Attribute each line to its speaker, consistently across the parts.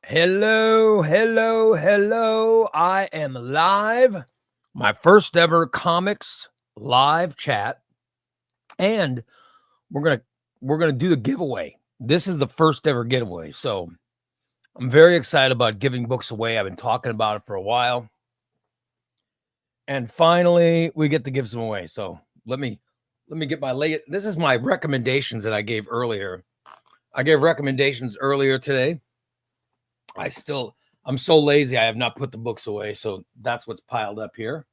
Speaker 1: Hello, hello, hello. I am live. My first ever comics live chat. And we're going to do the giveaway. This is the first ever giveaway. So, I'm very excited about giving books away. I've been talking about it for a while. And finally, we get to give some away. So, let me get my late. This is my recommendations that I gave earlier. I gave recommendations earlier today. I'm so lazy. I have not put the books away. So that's what's piled up here.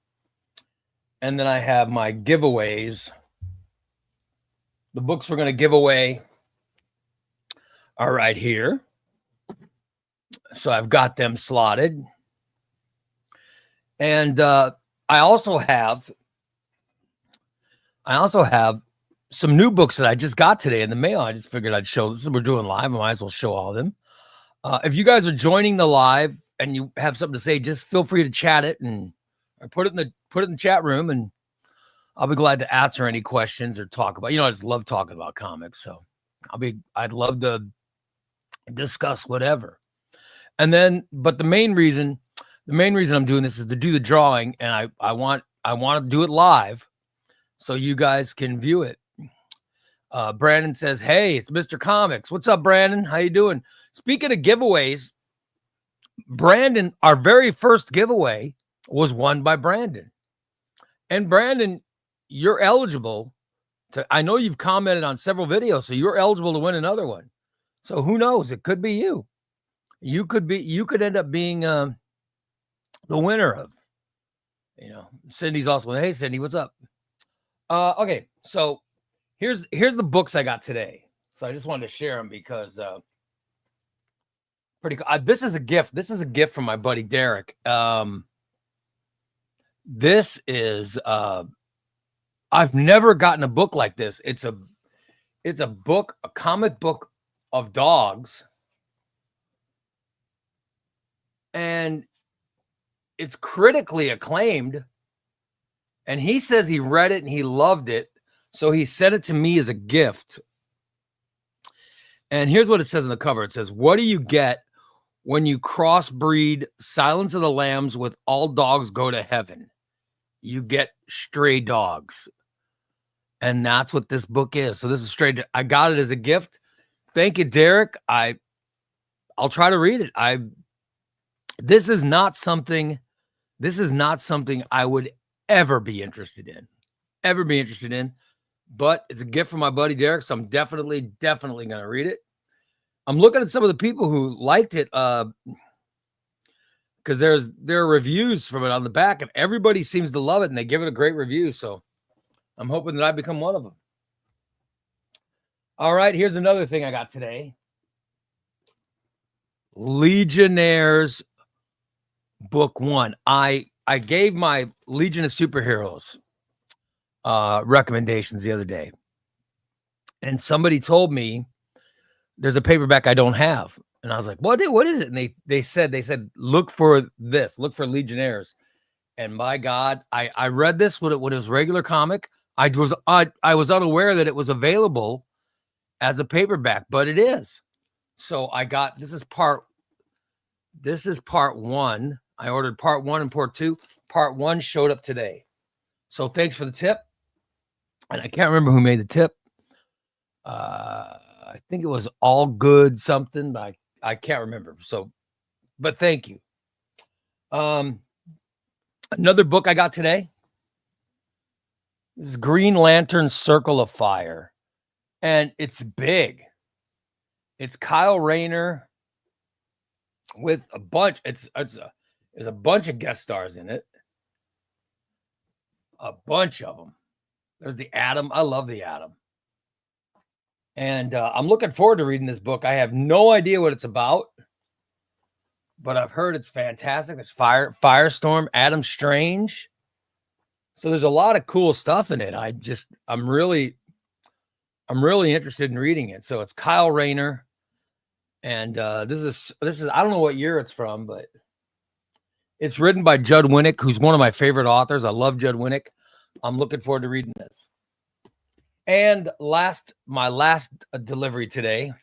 Speaker 1: And then I have my giveaways. The books we're going to give away are right here. So I've got them slotted. And I also have some new books that I just got today in the mail. I just figured I'd show. We're doing live. I might as well show all of them. If you guys are joining the live and you have something to say, just feel free to chat it and or put it in the chat room, and I'll be glad to answer any questions or talk about. I just love talking about comics, so I'd love to discuss whatever. And then, but the main reason I'm doing this is to do the drawing, and I want to do it live so you guys can view it. Brandon says, "Hey, it's Mr. Comics. What's up, Brandon? How you doing?" Speaking of giveaways, Brandon, our very first giveaway was won by Brandon. And Brandon, you're eligible to, I know you've commented on several videos, so you're eligible to win another one. So who knows? It could be you. You could end up being the winner of, Cindy's also, hey, Cindy, what's up? Okay, so here's the books I got today. So I just wanted to share them because pretty cool. This is a gift. This is a gift from my buddy Derek. This is I've never gotten a book like this. It's a book, a comic book of dogs. And it's critically acclaimed. And he says he read it and he loved it. So he sent it to me as a gift. And here's what it says on the cover. It says, "What do you get when you crossbreed Silence of the Lambs with All Dogs Go to Heaven? You get stray dogs." And that's what this book is. So this is stray. I got it as a gift. Thank you, Derek. I'll try to read it. This is not something I would ever be interested in. But it's a gift from my buddy Derek, so I'm definitely going to read it. I'm looking at some of the people who liked it because there are reviews from it on the back, and everybody seems to love it, and they give it a great review. So I'm hoping that I become one of them. All right, here's another thing I got today. Legionnaires Book 1. I gave my Legion of Superheroes recommendations the other day, and somebody told me there's a paperback I don't have, and I was like, what is it? And they said look for this, look for Legionnaires. And my God, I read this when it was regular comic. I was unaware that it was available as a paperback, but it is. So I got, this is part 1. I ordered part 1 and part 2. Part 1 showed up today. So thanks for the tip. And I can't remember who made the tip. I think it was All Good something, but I can't remember. So, but thank you. Another book I got today. This is Green Lantern Circle of Fire. And it's big. It's Kyle Rayner with a bunch. There's a bunch of guest stars in it. A bunch of them. There's the Atom. I love the Atom. And I'm looking forward to reading this book. I have no idea what it's about, but I've heard it's fantastic. It's Firestorm, Adam Strange. So there's a lot of cool stuff in it. I'm really interested in reading it. So it's Kyle Rayner. And this is I don't know what year it's from, but it's written by Judd Winnick, who's one of my favorite authors. I love Judd Winnick. I'm looking forward to reading this. And my last delivery today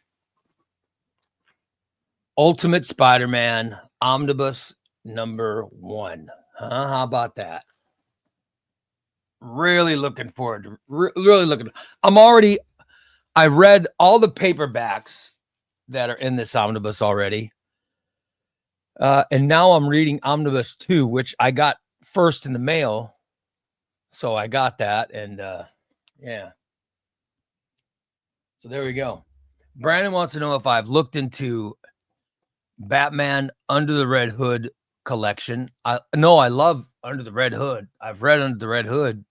Speaker 1: Ultimate Spider-Man Omnibus #1. Huh? How about that? Really looking forward to really looking. I read all the paperbacks that are in this omnibus already. And now I'm reading Omnibus 2, which I got first in the mail. So I got that. And yeah. So there we go. Brandon wants to know if I've looked into Batman Under the Red Hood collection. No, I love Under the Red Hood. I've read Under the Red Hood.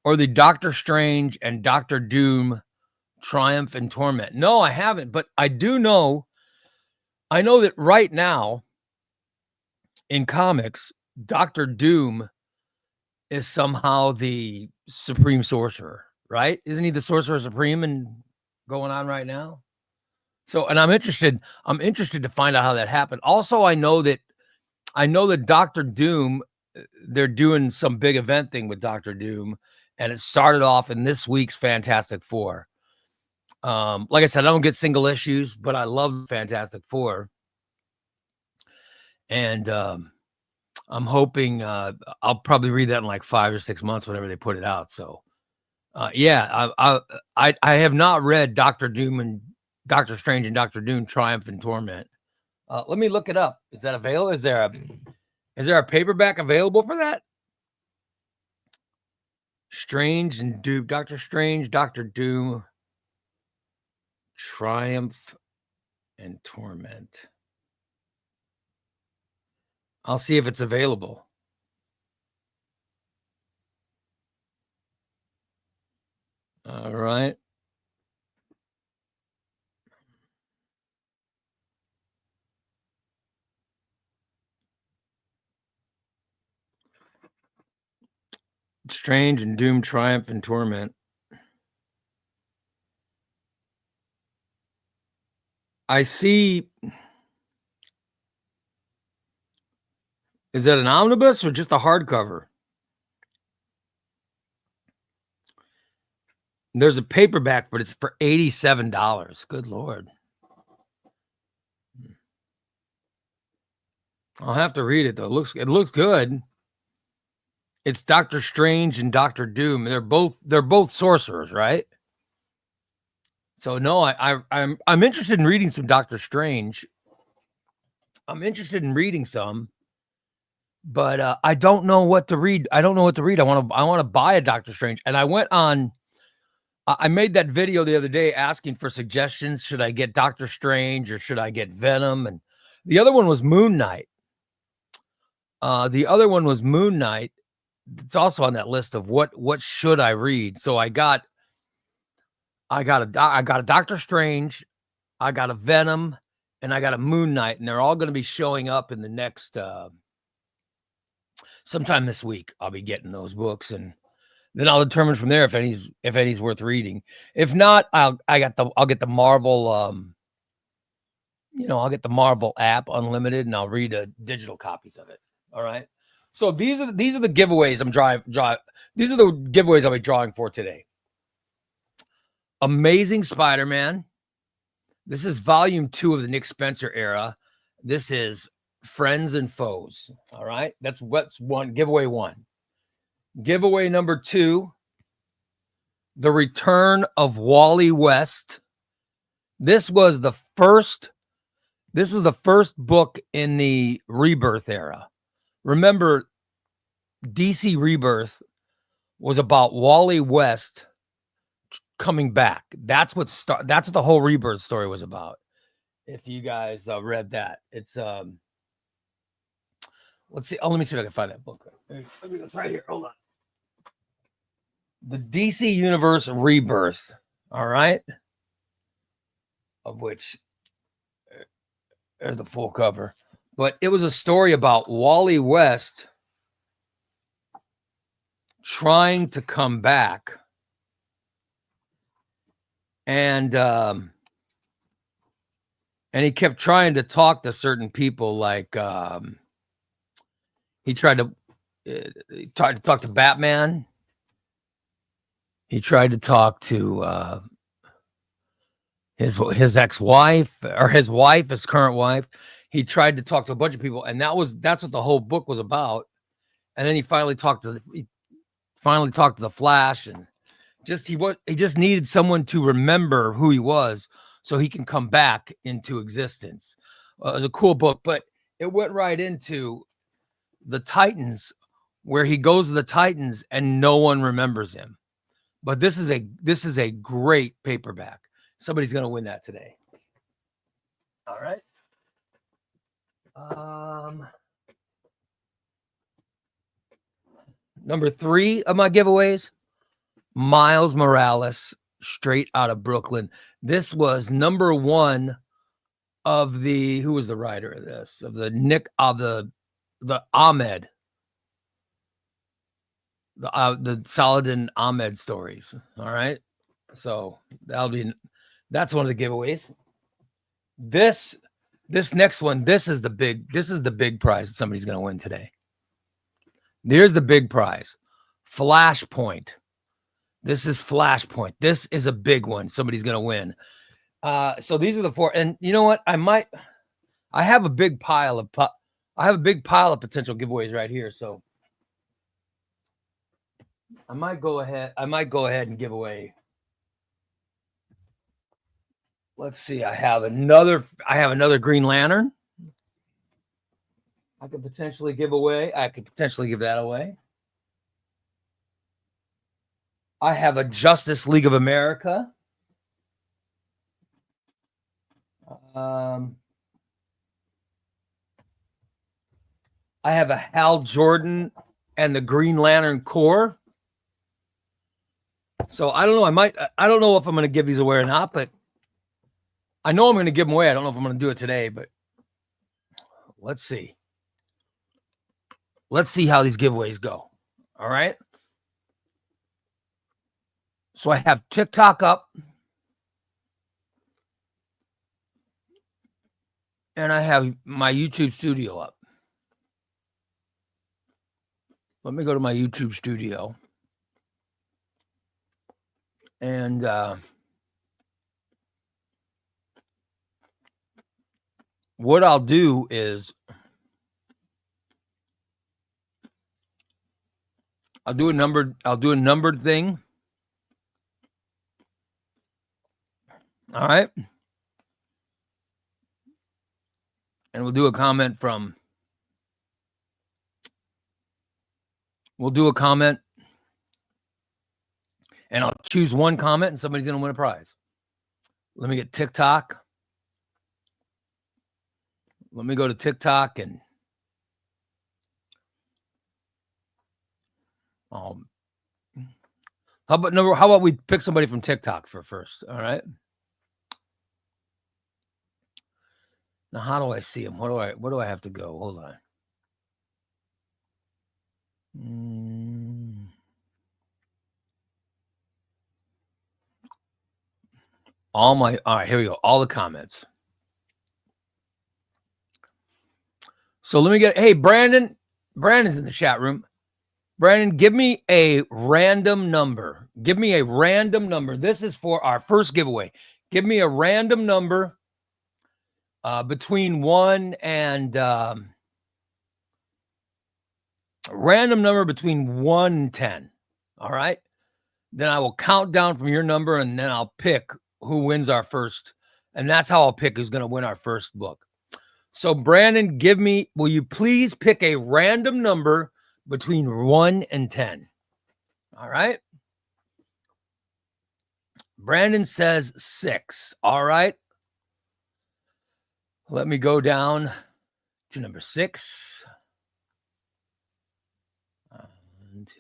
Speaker 1: Or the Doctor Strange and Doctor Doom Triumph and Torment. No, I haven't, but I know that right now in comics, Doctor Doom is somehow the Supreme Sorcerer, right? Isn't he the Sorcerer Supreme and going on right now? So, and I'm interested to find out how that happened. Also, I know that Doctor Doom, they're doing some big event thing with Doctor Doom, and it started off in this week's Fantastic Four. Like I said, I don't get single issues, but I love Fantastic Four. And I'm hoping I'll probably read that in like 5 or 6 months, whenever they put it out. So yeah, I have not read Doctor Doom and Doctor Strange and Doctor Doom Triumph and Torment. Let me look it up. Is that available? Is there a paperback available for that? Strange and Doom, Doctor Strange, Doctor Doom, Triumph and Torment. I'll see if it's available. All right. Strange and Doom, Triumph and Torment. I see. Is that an omnibus or just a hardcover? There's a paperback, but it's for $87. Good Lord. I'll have to read it though. It looks good. It's Doctor Strange and Doctor Doom. They're both sorcerers, right? So no, I'm interested in reading some Doctor Strange. I'm interested in reading some, but I don't know what to read. I don't know what to read. I want to buy a Doctor Strange, and I went on. I made that video the other day asking for suggestions. Should I get Doctor Strange or should I get Venom? And the other one was Moon Knight. It's also on that list of what should I read. So I got a Doctor Strange, I got a Venom, and I got a Moon Knight, and they're all going to be showing up in the next sometime this week. I'll be getting those books, and then I'll determine from there if any's worth reading. If not, I'll get the Marvel I'll get the Marvel app unlimited, and I'll read digital copies of it. All right. So these are the giveaways these are the giveaways I'll be drawing for today. Amazing Spider-Man. This is volume 2 of the Nick Spencer era. This is Friends and Foes. All right. That's what's giveaway 1. Giveaway number 2, The Return of Wally West. This was the first book in the Rebirth era. Remember, DC Rebirth was about Wally West coming back. That's what the whole Rebirth story was about. If you guys read that, it's let's see. Oh, let me see if I can find that book. It's right here. Hold on. The DC Universe Rebirth. All right. Of which there's the full cover. But it was a story about Wally West trying to come back. And he kept trying to talk to certain people, like he tried to talk to Batman. He tried to talk to his ex-wife, or his wife, his current wife. He tried to talk to a bunch of people, and that's what the whole book was about. And then he finally talked to the Flash, and he just needed someone to remember who he was so he can come back into existence. It was a cool book, but it went right into the Titans, where he goes to the Titans and no one remembers him. But this is a great paperback. Somebody's going to win that today. All right. Number 3 of my giveaways, Miles Morales, Straight Out of Brooklyn. This was number 1 of the, who was the writer of this? Of the Ahmed. The Saladin Ahmed stories. All right. So that's one of the giveaways. This next one, this is the big prize that somebody's going to win today. There's the big prize. Flashpoint. This is Flashpoint. This is a big one. Somebody's going to win. So these are the 4. And you know what? I have a big pile of potential giveaways right here. So I might go ahead and give away. Let's see. I have another Green Lantern. I could potentially give away. I could potentially give that away. I have a Justice League of America. I have a Hal Jordan and the Green Lantern Corps. So I don't know. I don't know if I'm going to give these away or not, but I know I'm going to give them away. I don't know if I'm going to do it today, but let's see. Let's see how these giveaways go. All right. So I have TikTok up. And I have my YouTube studio up. Let me go to my YouTube studio. And what I'll do is I'll do a numbered thing. All right. And we'll do a comment and I'll choose one comment and somebody's going to win a prize. Let me get TikTok. Let me go to TikTok and how about we pick somebody from TikTok for first? All right. Now, how do I see them? Where do I have to go? Hold on. All right, here we go. All the comments. So let me hey, Brandon's in the chat room. Brandon, give me a random number. Give me a random number. This is for our first giveaway. Give me a random number between 1 and 10. All right. Then I will count down from your number and then I'll pick who wins our first. And that's how I'll pick who's going to win our first book. So Brandon, will you please pick a random number between 1 and 10? All right. Brandon says 6. All right. Let me go down to number 6. 1, 2.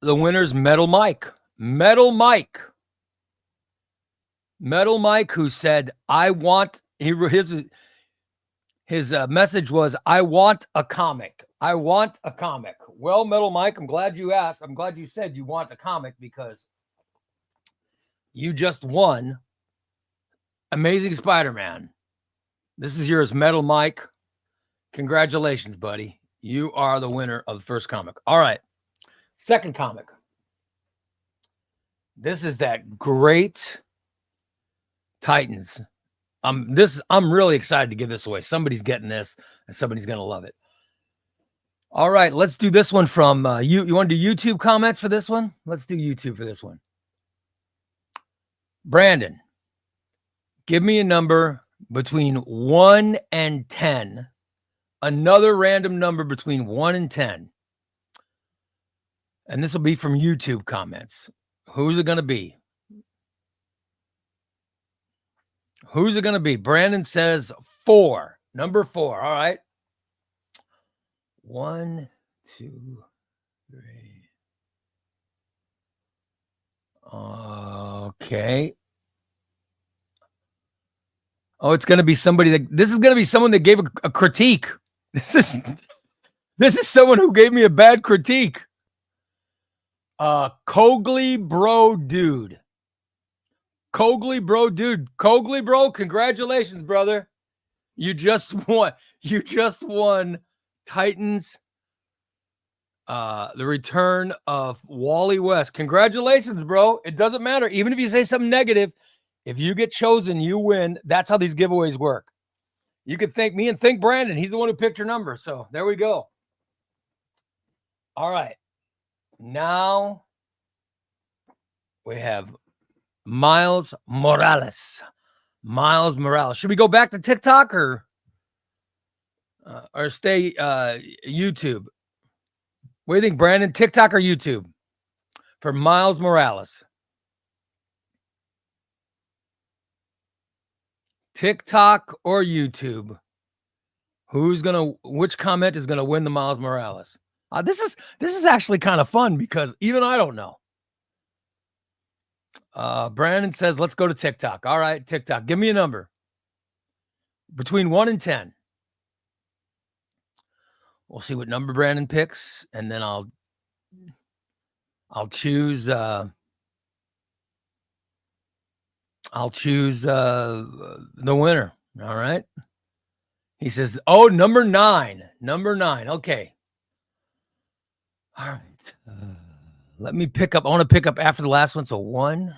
Speaker 1: The winner's Metal Mike. Metal Mike, who said, I want, his message was, I want a comic. I want a comic. Well, Metal Mike, I'm glad you asked. I'm glad you said you want a comic because you just won Amazing Spider-Man. This is yours, Metal Mike. Congratulations, buddy. You are the winner of the first comic. All right. Second comic. This is that great Titans. I'm really excited to give this away. Somebody's getting this and somebody's going to love it. All right, let's do this one from you want to do YouTube comments for this one? Let's do YouTube for this one. Brandon, give me a number between 1 and 10. Another random number between 1 and 10. And this will be from YouTube comments. Who's it going to be? Who's it going to be? Brandon says 4. Number 4. All right. 1, 2, 3. Okay. Oh, it's going to be somebody this is going to be someone that gave a critique. This is someone who gave me a bad critique. Cogley Bro Dude. Cogley Bro, congratulations, brother. You just won Titans. The return of Wally West. Congratulations, bro. It doesn't matter. Even if you say something negative, if you get chosen, you win. That's how these giveaways work. You could thank me and thank Brandon. He's the one who picked your number. So there we go. All right. Now we have Miles Morales. Should we go back to TikTok or stay YouTube? What do you think, Brandon? TikTok or YouTube for Miles Morales? TikTok or YouTube? Which comment is gonna win the Miles Morales? This is actually kind of fun because even I don't know. Brandon says, let's go to TikTok. All right, TikTok. Give me a number. Between 1 and 10. We'll see what number Brandon picks, and then I'll choose the winner. All right. He says, oh, number 9. Okay. All right. Let me pick up. I want to pick up after the last one. So 1,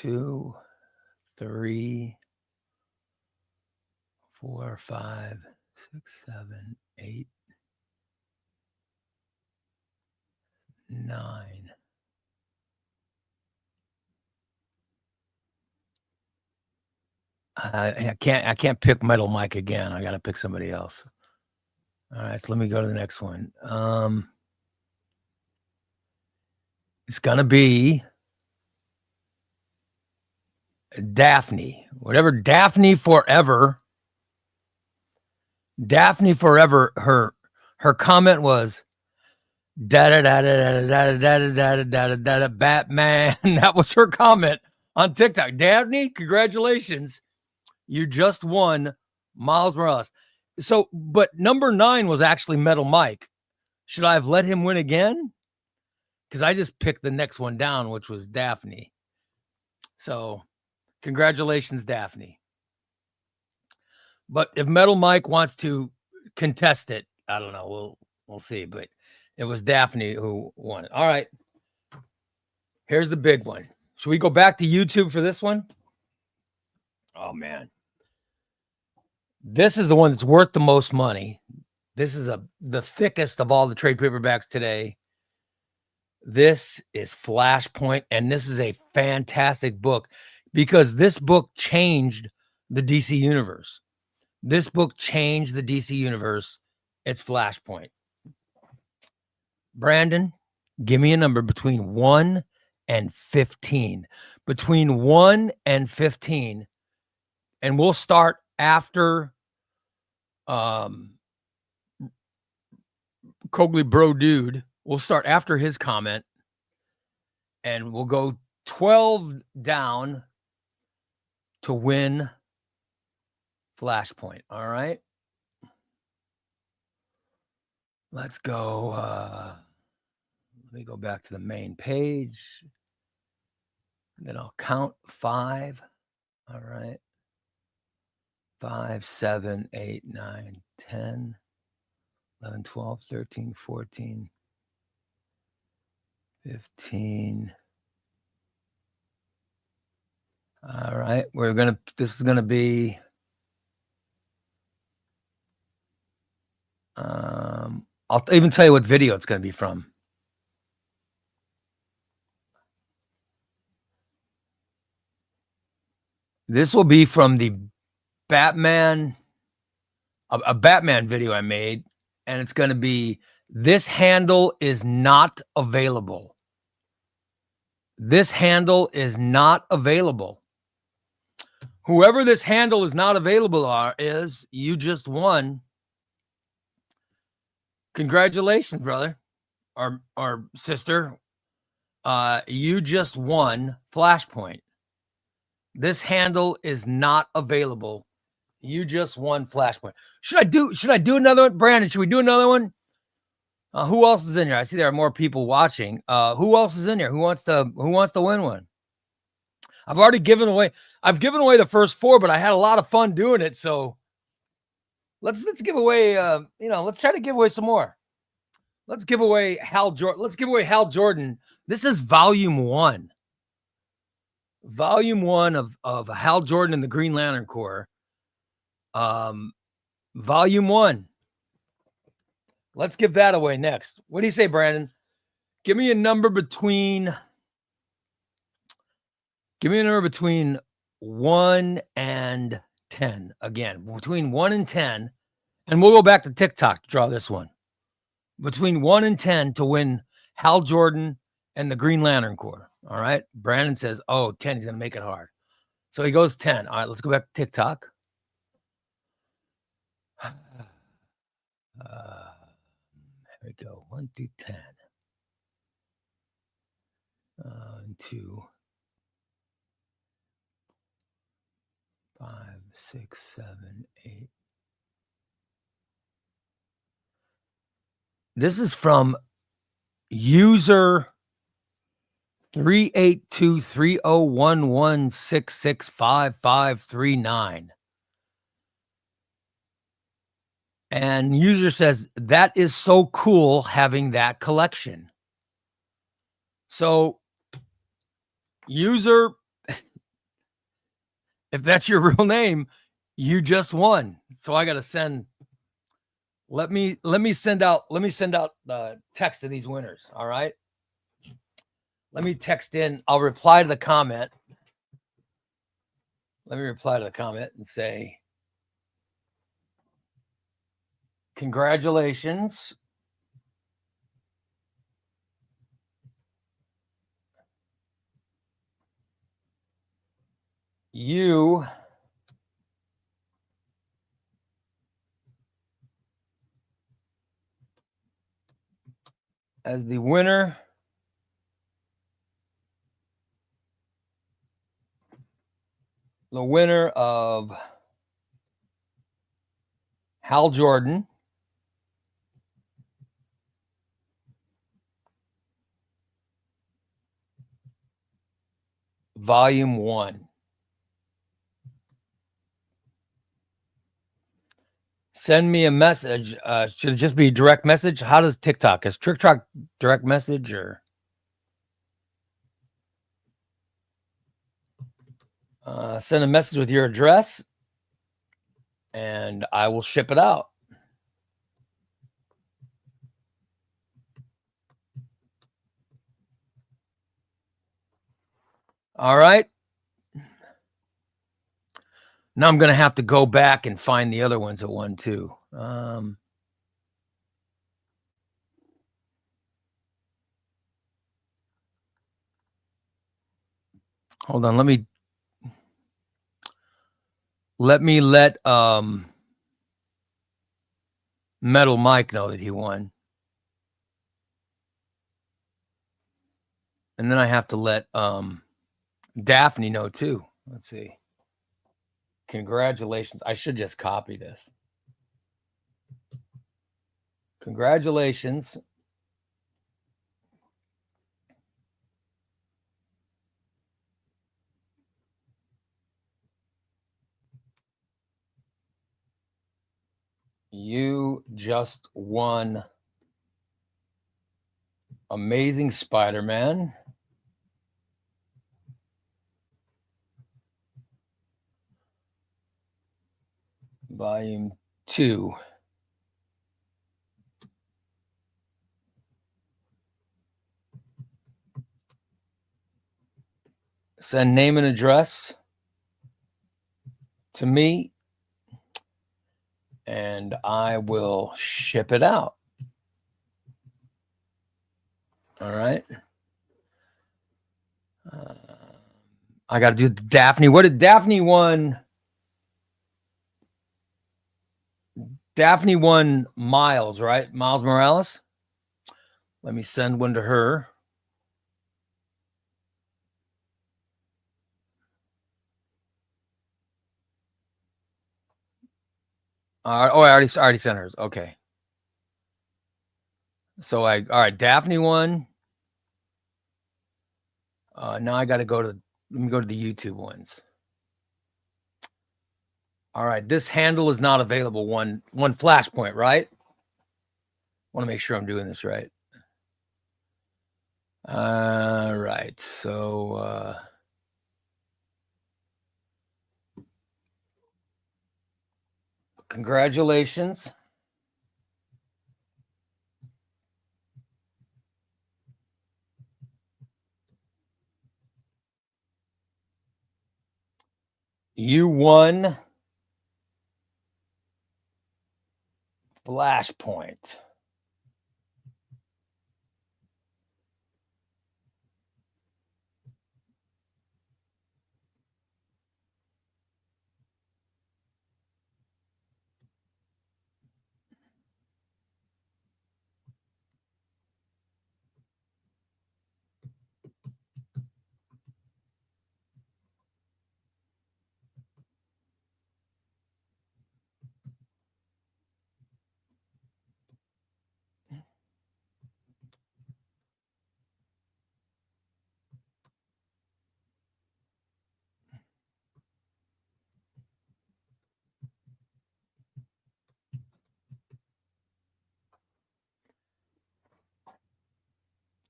Speaker 1: 2, 3, 4, 5, 6, 7, 8, 9. I can't pick Metal Mike again. I got to pick somebody else. All right, so let me go to the next one. It's gonna be Daphne. Whatever Daphne Forever. Daphne Forever. Her comment was da da da da da da da da da da Batman. That was her comment on TikTok. Daphne, congratulations. You just won Miles Morales. So, but number 9 was actually Metal Mike. Should I have let him win again? Because I just picked the next one down, which was Daphne. So, congratulations, Daphne. But if Metal Mike wants to contest it, I don't know. We'll see. But it was Daphne who won it. All right. Here's the big one. Should we go back to YouTube for this one? Oh, man. This is the one that's worth the most money. This is the thickest of all the trade paperbacks today. This is Flashpoint, and this is a fantastic book because this book changed the DC universe. This book changed the DC universe. It's Flashpoint. Brandon, give me a number between 1 and 15. Between 1 and 15. And we'll start after Cogley Bro Dude. We'll start after his comment. And we'll go 12 down to win Flashpoint. All right. Let's go. Let me go back to the main page. Then I'll count 5. All right. 5, 7, 8, 9, 10, 11, 12, 13, 14, 15. All right. This is going to be, I'll even tell you what video it's going to be from. This will be from the Batman, a Batman video I made, and it's going to be, this handle is not available. This handle is not available. Whoever this handle is not available is, you just won. Congratulations, brother or sister. You just won Flashpoint. This handle is not available. You just won Flashpoint. Should I do another one? Brandon, should we do another one? Who else is in here? I see there are more people watching. Who else is in here? Who wants to win one? I've already given away. I've given away the first 4, but I had a lot of fun doing it. So let's give away. Let's try to give away some more. Let's give away Hal Jordan. Let's give away Hal Jordan. This is volume 1. Volume 1 of Hal Jordan and the Green Lantern Corps. Volume 1. Let's give that away next. What do you say, Brandon? Give me a number between 1 and 10. Again, between 1 and 10. And we'll go back to TikTok to draw this one. Between 1 and 10 to win Hal Jordan and the Green Lantern Corps. All right. Brandon says, 10. He's going to make it hard. So he goes 10. All right. Let's go back to TikTok. There we go. 1 through 10. 2, 5, 6, 7, 8. This is from user 3823011665539. And user says, that is so cool having that collection. So user, if that's your real name, you just won. So I got to send, let me send out the text to these winners. All right. Let me text in. I'll reply to the comment. Let me reply to the comment and say, congratulations. You as the winner of Hal Jordan, Volume 1. Send me a message. Should it just be direct message? How does TikTok? Is TikTok direct message or? Send a message with your address and I will ship it out. All right. Now I'm going to have to go back and find the other ones that won too. Hold on. Let me let Metal Mike know that he won. And then I have to let Daphne know too. Let's see. Congratulations. I should just copy this. Congratulations. You just won Amazing Spider-Man. Volume 2. Send name and address to me, and I will ship it out. All right. I got to do Daphne. What did Daphne won? Daphne won Miles, right? Miles Morales. Let me send one to her. I already sent hers. Okay. So all right, Daphne won. Now I got to let me go to the YouTube ones. All right, this handle is not available. One flashpoint, right? Want to make sure I'm doing this right. All right, so congratulations. You won Flashpoint.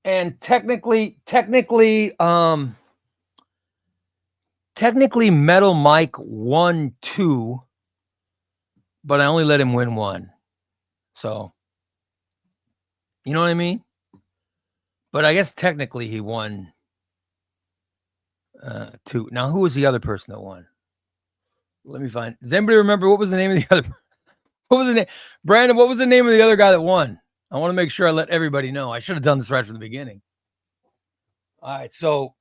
Speaker 1: And technically, Metal Mike won 2, but I only let him win 1. So, you know what I mean? But I guess technically he won 2. Now, who was the other person that won? Let me find. Does anybody remember what was the name of the other? What was the name? Brandon, what was the name of the other guy that won? I want to make sure I let everybody know. I should have done this right from the beginning. All right, so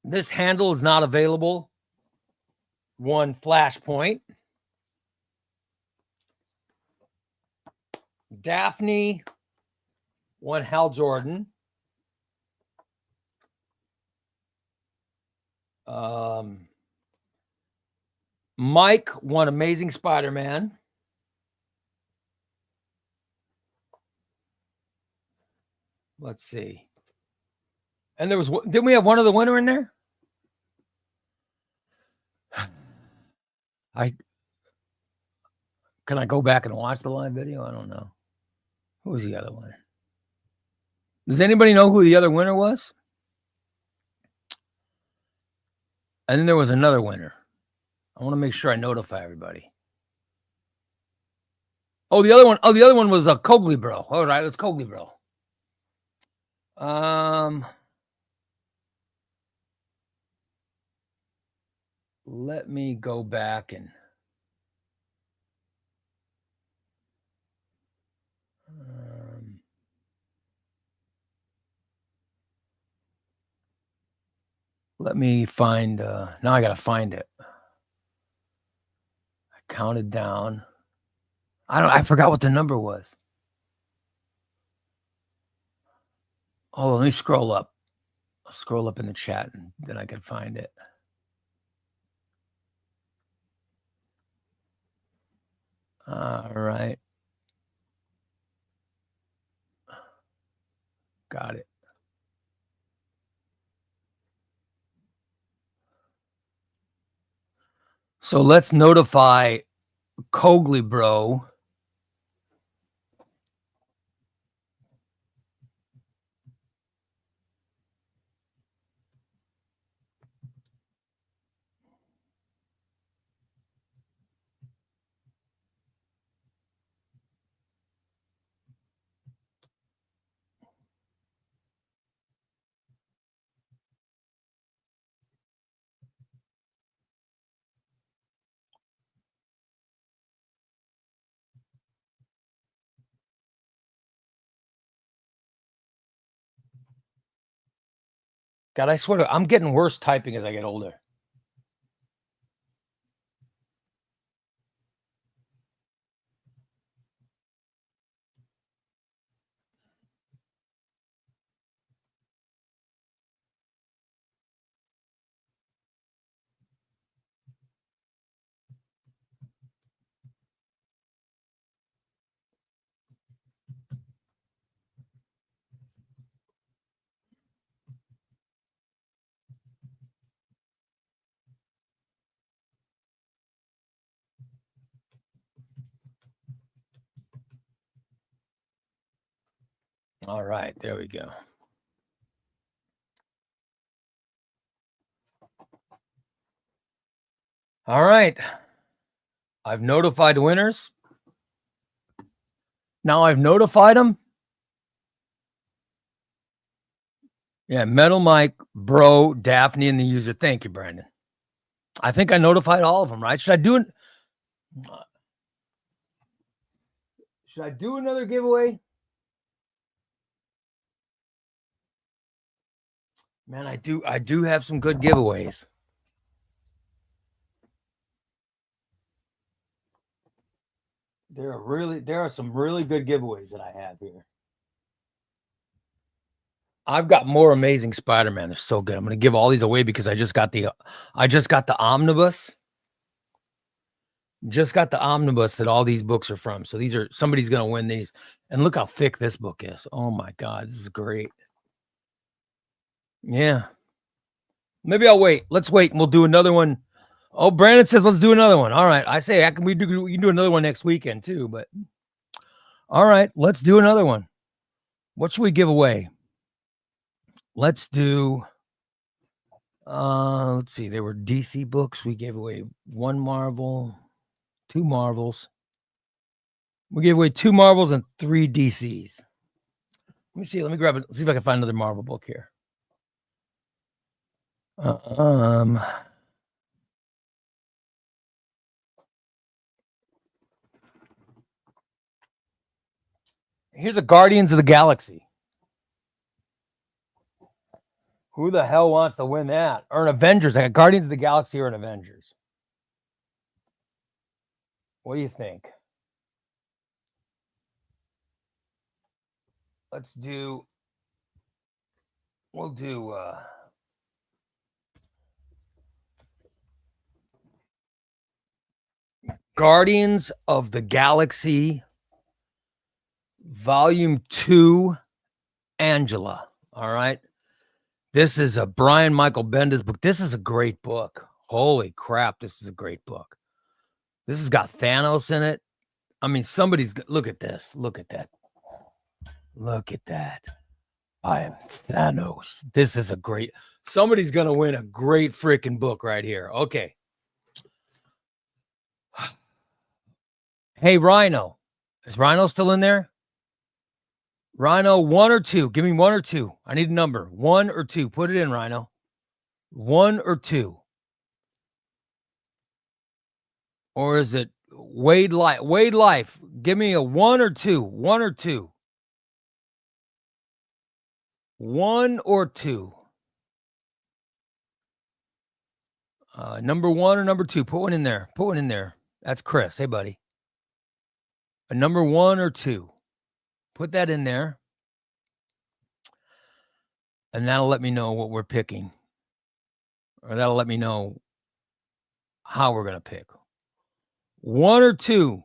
Speaker 1: this handle is not available. 1 Flashpoint. Daphne won Hal Jordan. Mike won Amazing Spider-Man. Let's see. And there was, didn't we have one other winner in there? Can I go back and watch the live video? I don't know. Who was the other winner? Does anybody know who the other winner was? And then there was another winner. I want to make sure I notify everybody. Oh, the other one was a Cogley Bro. All right, it was Cogley Bro. Let me go back and let me find. Now I gotta find it. I counted down. I forgot what the number was. Oh, let me scroll up. I'll scroll up in the chat and then I can find it. All right. Got it. So let's notify Cogley Bro. God, I swear to, I'm getting worse typing as I get older. All right, there we go. All right. I've notified winners. Now I've notified them. Yeah, Metal Mike, Bro, Daphne, and the user. Thank you, Brandon. I think I notified all of them, right? Should I do it? Should I do another giveaway? Man, I do have some good giveaways. There are some really good giveaways that I have here. I've got more Amazing Spider-Man. They're so good. I'm going to give all these away because I just got the omnibus. Just got the omnibus that all these books are from. So somebody's going to win these. And look how thick this book is. Oh my God, this is great. Yeah. Maybe I'll wait. Let's wait and we'll do another one. Oh, Brandon says let's do another one. All right. I say we can do another one next weekend too, but all right, let's do another one. What should we give away? Let's do let's see. There were DC books. We gave away 1 Marvel, 2 Marvels. We gave away 2 Marvels and 3 DCs. Let me see. Let me grab it. See if I can find another Marvel book here. Here's a Guardians of the Galaxy. Who the hell wants to win that? Or an Avengers? I got Guardians of the Galaxy or an Avengers. What do you think? We'll do Guardians of the Galaxy Volume 2, Angela. All right. This is a Brian Michael Bendis book. This is a great book. Holy crap. This is a great book. This has got Thanos in it. I mean, look at this. Look at that. Look at that. I am Thanos. This is somebody's going to win a great freaking book right here. Okay. Hey, Rhino. Is Rhino still in there? Rhino, 1 or 2. Give me 1 or 2. I need a number. 1 or 2. Put it in, Rhino. 1 or 2. Or is it Wade Life? Give me a 1 or 2. 1 or 2. 1 or 2. Number 1 or number 2. Put one in there. Put one in there. That's Chris. Hey, buddy. A number 1 or 2. Put that in there. And that'll let me know what we're picking. Or that'll let me know how we're going to pick. 1 or 2.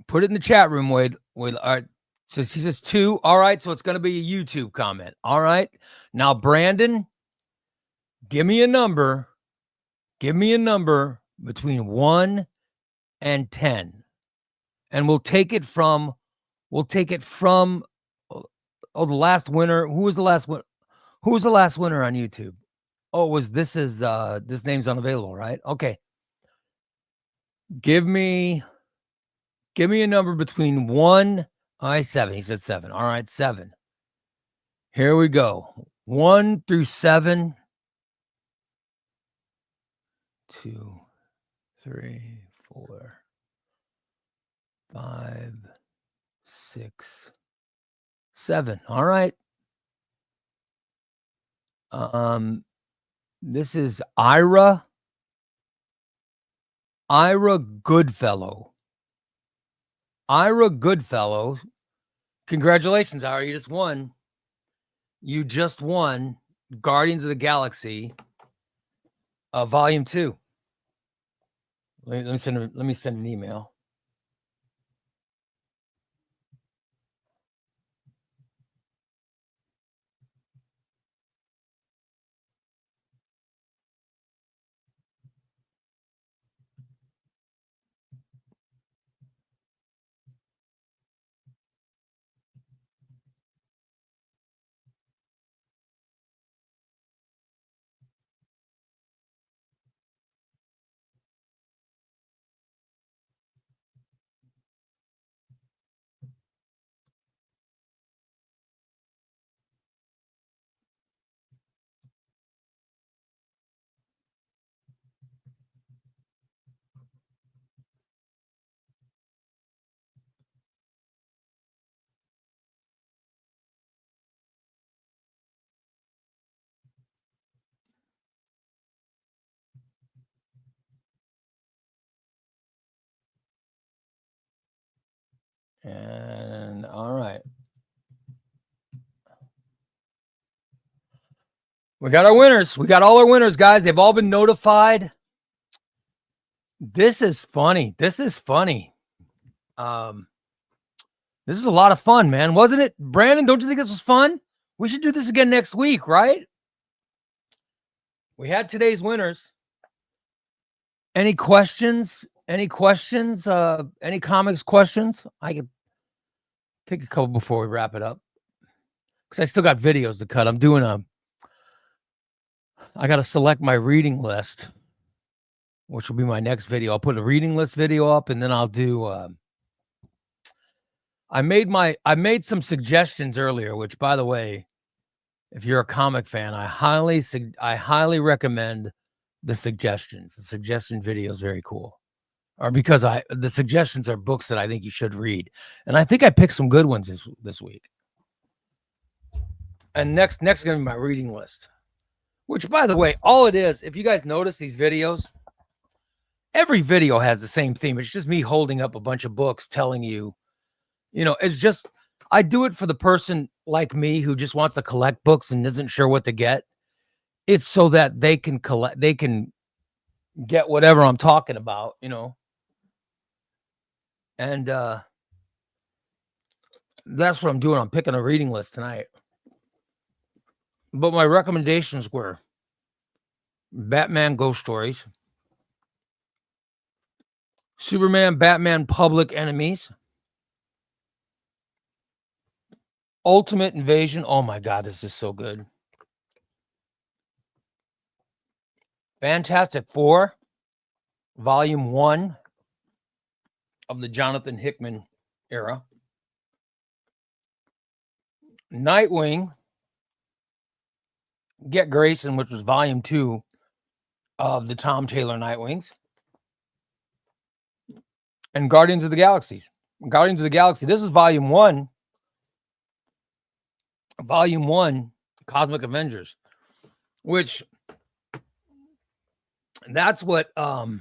Speaker 1: Put it in the chat room, Wade. All right. So he says 2. All right. So it's going to be a YouTube comment. All right. Now, Brandon, give me a number Give me a number between 1 and 10. And we'll take it from the last winner. Who was the last one? Who was the last winner on YouTube? Oh, this name's unavailable, right? Okay. Give me a number between 1. All right, 7. He said 7. All right, 7. Here we go. 1 through 7. 2, 3, 4, 5, 6, 7. All right. This is Ira Goodfellow. Ira Goodfellow. Congratulations, Ira. You just won Guardians of the Galaxy Volume 2. Let me send an email. And all right. We got our winners. We got all our winners, guys. They've all been notified. This is funny. This is a lot of fun, man. Wasn't it? Brandon, don't you think this was fun? We should do this again next week, right? We had today's winners. Any questions? Any comics questions? I could take a couple before we wrap it up, because I still got videos to cut. I got to select my reading list, which will be my next video. I'll put a reading list video up, and then I'll do I made some suggestions earlier, which, by the way, if you're a comic fan, I highly recommend the suggestions. The suggestion video is very cool. Or because the suggestions are books that I think you should read. And I think I picked some good ones this week. And next is going to be my reading list. Which, by the way, all it is, if you guys notice these videos, every video has the same theme. It's just me holding up a bunch of books telling you, it's just, I do it for the person like me who just wants to collect books and isn't sure what to get. It's so that they can get whatever I'm talking about, And that's what I'm doing. I'm picking a reading list tonight. But my recommendations were Batman Ghost Stories, Superman, Batman Public Enemies, Ultimate Invasion. Oh my God, this is so good. Fantastic Four, Volume 1 of the Jonathan Hickman era. Nightwing, Get Grayson, which was Volume 2 of the Tom Taylor Nightwings. And Guardians of the Galaxy. This is Volume 1. Volume 1, Cosmic Avengers. Which, that's what the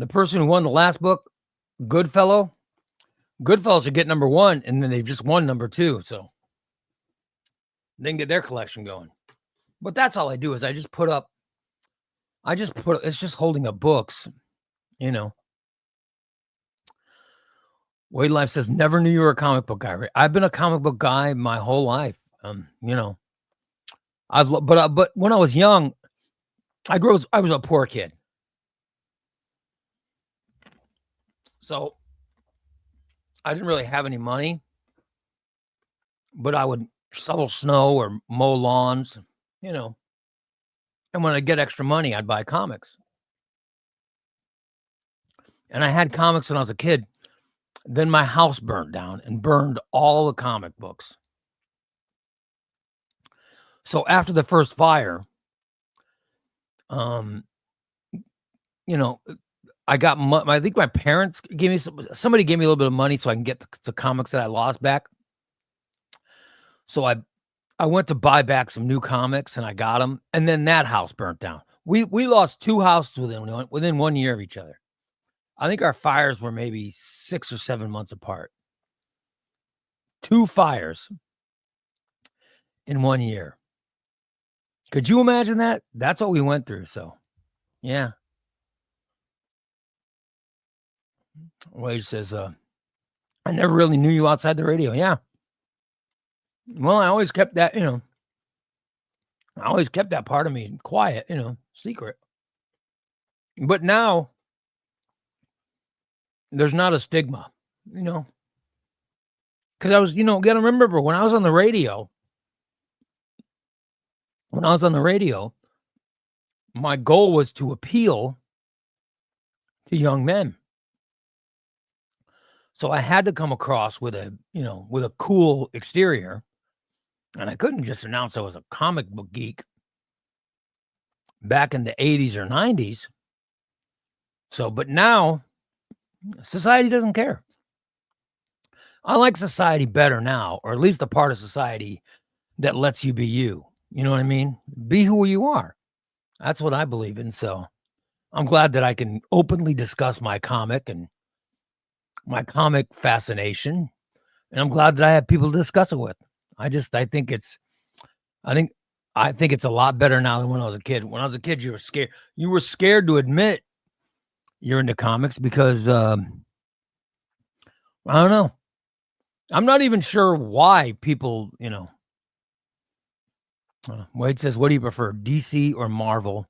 Speaker 1: person who won the last book, Goodfellow should get number 1, and then they've just won number 2, so they can get their collection going. But that's all I do is it's just holding up books, Wade Life says, never knew you were a comic book guy. I've been a comic book guy my whole life. But when I was young, I was a poor kid. So I didn't really have any money, but I would shovel snow or mow lawns, you know. And when I get extra money, I'd buy comics. And I had comics when I was a kid. Then my house burned down and burned all the comic books. So after the first fire, you know, I got I think my parents gave me somebody gave me a little bit of money so I can get the comics that I lost back. So I went to buy back some new comics and I got them, and then that house burnt down. We lost 2 houses within 1 year of each other. I think our fires were maybe 6 or 7 months apart. 2 fires in 1 year. Could you imagine that? That's what we went through. So, yeah. Wade says, I never really knew you outside the radio. Yeah. Well, I always kept that, I always kept that part of me quiet, secret. But now there's not a stigma, because I was, got to remember when I was on the radio, my goal was to appeal to young men. So I had to come across with a cool exterior, and I couldn't just announce I was a comic book geek back in the 80s or 90s. So, but now society doesn't care. I like society better now, or at least the part of society that lets you be you. You know what I mean? Be who you are. That's what I believe in. So I'm glad that I can openly discuss my comic and my comic fascination. And I'm glad that I have people to discuss it with. I think it's a lot better now than when I was a kid. When I was a kid, you were scared. You were scared to admit you're into comics because, I don't know. I'm not even sure why people, Wade says, what do you prefer, DC or Marvel?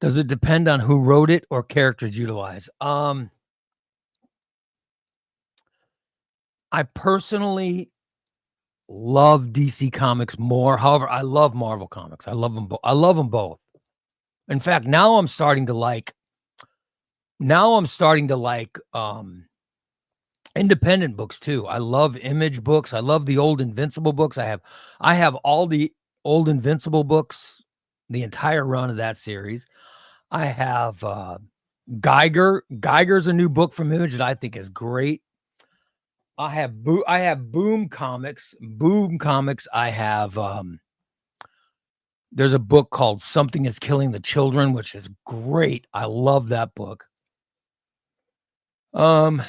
Speaker 1: Does it depend on who wrote it or characters utilized? I personally love DC comics more. However, I love Marvel comics. I love them. I love them both. In fact, now I'm starting to like independent books too. I love Image books. I love the old Invincible books. I have all the old Invincible books, the entire run of that series. I have Geiger. Geiger's a new book from Image that I think is great. I have Boom Comics. I have there's a book called Something is Killing the Children, which is great. I love that book. And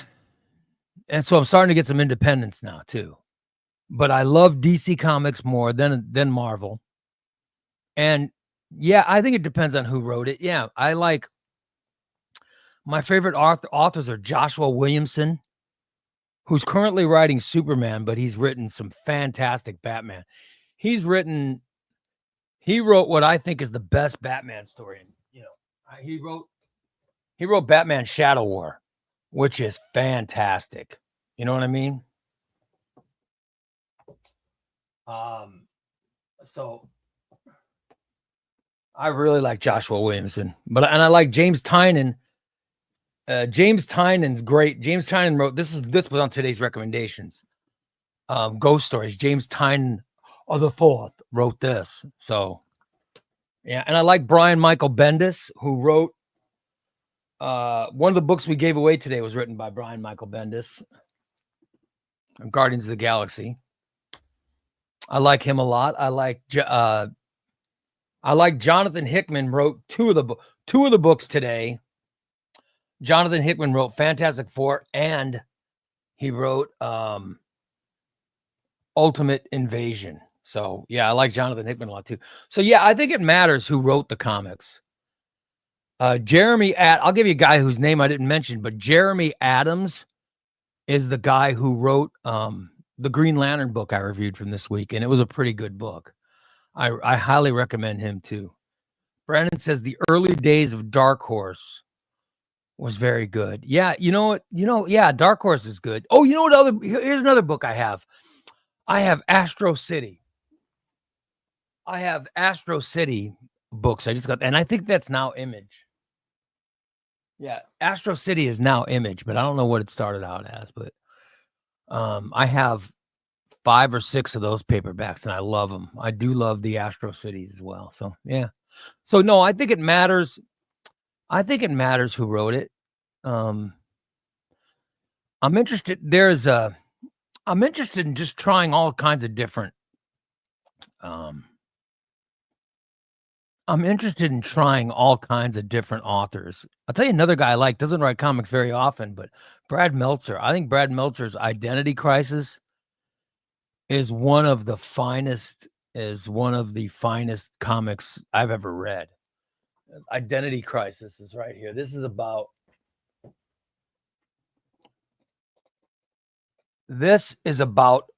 Speaker 1: so I'm starting to get some independence now too. But I love DC Comics more than Marvel. And yeah, I think it depends on who wrote it. Yeah, I like my favorite authors are Joshua Williamson, who's currently writing Superman, but he's written some fantastic Batman. He wrote what I think is the best Batman story. He wrote Batman Shadow War, which is fantastic. You know what I mean? So I really like Joshua Williamson, and I like James Tynion. James Tynion's great. James Tynion wrote this was on today's recommendations. Ghost Stories. James Tynion of the Fourth wrote this. So yeah, and I like Brian Michael Bendis, who wrote one of the books we gave away today was written by Brian Michael Bendis, Guardians of the Galaxy. I like him a lot. I like Jonathan Hickman wrote two of the books today. Jonathan Hickman wrote Fantastic Four, and he wrote Ultimate Invasion. So yeah, I like Jonathan Hickman a lot too. So yeah, I think it matters who wrote the comics. I'll give you a guy whose name I didn't mention, but Jeremy Adams is the guy who wrote the Green Lantern book I reviewed from this week, and it was a pretty good book. I highly recommend him too. Brandon says the early days of Dark Horse was very good. Yeah, you know what? Yeah, Dark Horse is good. Oh, you know what? Here's another book I have. I have Astro City. I have Astro City books. I just got, and I think that's now Image. Yeah, Astro City is now Image, but I don't know what it started out as. But I have 5 or 6 of those paperbacks, and I love them. I do love the Astro Cities as well. So yeah. So no, I think it matters. I think it matters who wrote it. I'm interested. I'm interested in just trying all kinds of different. I'm interested in trying all kinds of different authors. I'll tell you another guy I like, doesn't write comics very often, but Brad Meltzer. I think Brad Meltzer's Identity Crisis is one of the finest comics I've ever read. Identity Crisis is right here. This is about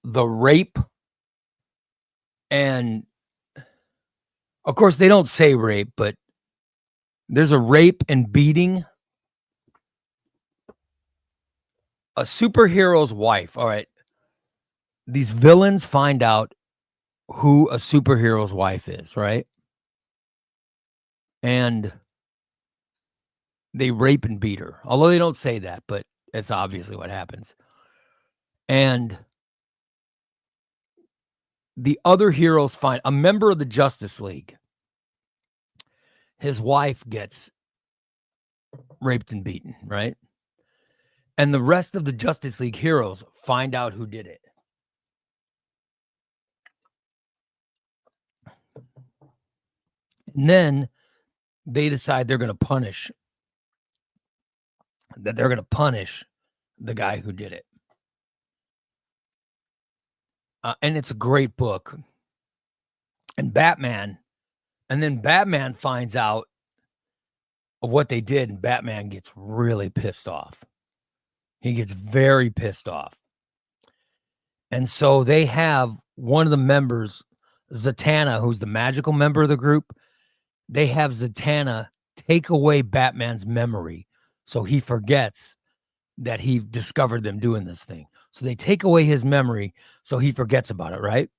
Speaker 1: the rape, and of course they don't say rape, but there's a rape and beating a superhero's wife. All right. These villains find out who a superhero's wife is, right? And they rape and beat her. Although they don't say that, but it's obviously what happens. And the other heroes find a member of the Justice League. His wife gets raped and beaten, right? And the rest of the Justice League heroes find out who did it. And then they decide they're going to punish the guy who did it. And it's a great book. And then Batman finds out what they did, and Batman gets really pissed off. He gets very pissed off. And so they have one of the members, Zatanna, who's the magical member of the group. They have Zatanna take away Batman's memory so he forgets that he discovered them doing this thing. So they take away his memory so he forgets about it, right?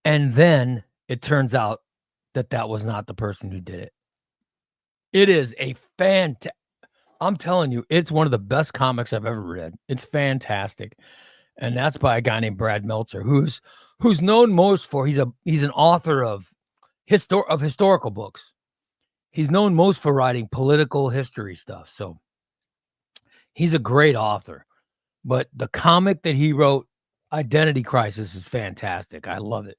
Speaker 1: And then it turns out that was not the person who did it. It is a fantastic, I'm telling you, it's one of the best comics I've ever read. It's fantastic. And that's by a guy named Brad Meltzer, who's known most for, he's an author of historical books. He's known most for writing political history stuff. So he's a great author. But the comic that he wrote, Identity Crisis, is fantastic. I love it.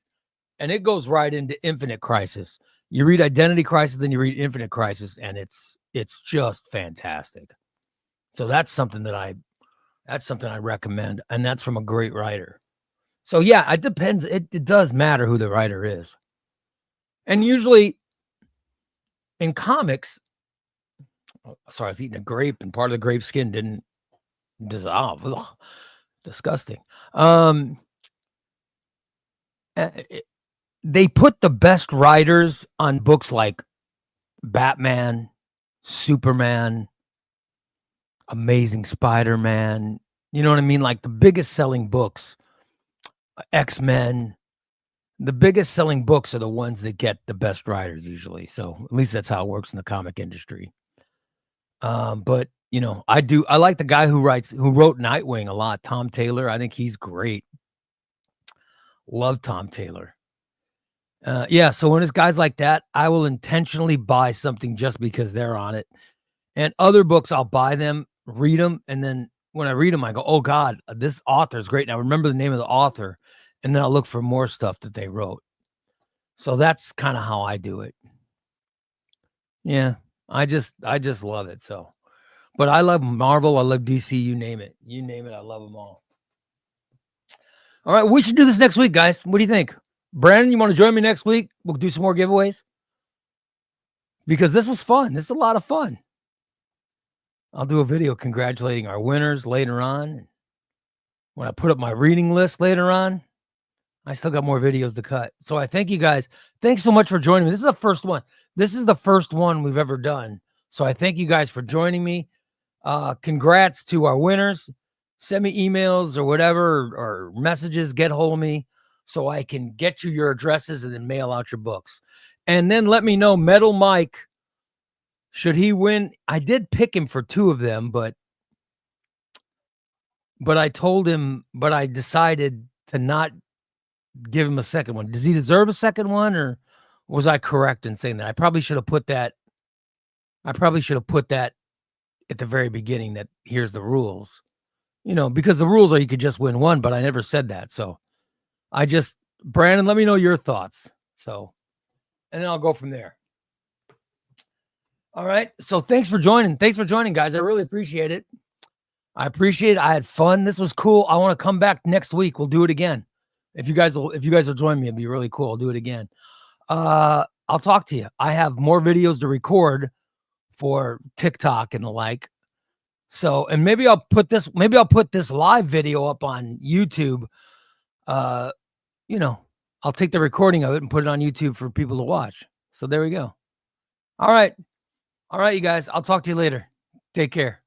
Speaker 1: And it goes right into Infinite Crisis. You read Identity Crisis, then you read Infinite Crisis, and it's just fantastic. So that's something I recommend, and that's from a great writer. So yeah, it depends. It does matter who the writer is. And usually in comics, sorry, I was eating a grape and part of the grape skin didn't dissolve. Ugh, disgusting. They put the best writers on books like Batman, Superman, Amazing Spider-Man. You know what I mean? Like the biggest selling books, X-Men. The biggest selling books are the ones that get the best writers usually. So at least that's how it works in the comic industry. But you know, I like the guy who wrote Nightwing a lot, Tom Taylor. I think he's great. Love Tom Taylor. Yeah, so when it's guys like that, I will intentionally buy something just because they're on it. And other books, I'll buy them, read them, and then when I read them, I go, oh God, this author is great. And I remember the name of the author, and then I'll look for more stuff that they wrote. So that's kind of how I do it. Yeah, I just love it. So, but I love Marvel, I love DC, you name it. You name it, I love them all. All right, we should do this next week, guys. What do you think? Brandon, you want to join me next week? We'll do some more giveaways. Because this was fun. This is a lot of fun. I'll do a video congratulating our winners later on. When I put up my reading list later on, I still got more videos to cut. So I thank you guys. Thanks so much for joining me. This is the first one. This is the first one we've ever done. So I thank you guys for joining me. Congrats to our winners. Send me emails or whatever, or messages. Get hold of me so I can get you your addresses and then mail out your books. And then let me know, Metal Mike, should he win? I did pick him for 2 of them, but I told him, but I decided to not give him a second one. Does he deserve a second one, or was I correct in saying that? I probably should have put that. I probably should have put that at the very beginning, that here's the rules, because the rules are you could just win one, but I never said that. So Brandon, let me know your thoughts. So, and then I'll go from there. All right. So thanks for joining. Thanks for joining, guys. I really appreciate it. I had fun. This was cool. I want to come back next week. We'll do it again. If you guys will join me, it'd be really cool. I'll do it again. I'll talk to you. I have more videos to record for TikTok and the like. So, and maybe I'll put this live video up on YouTube. I'll take the recording of it and put it on YouTube for people to watch. So there we go. All right, you guys. I'll talk to you later. Take care.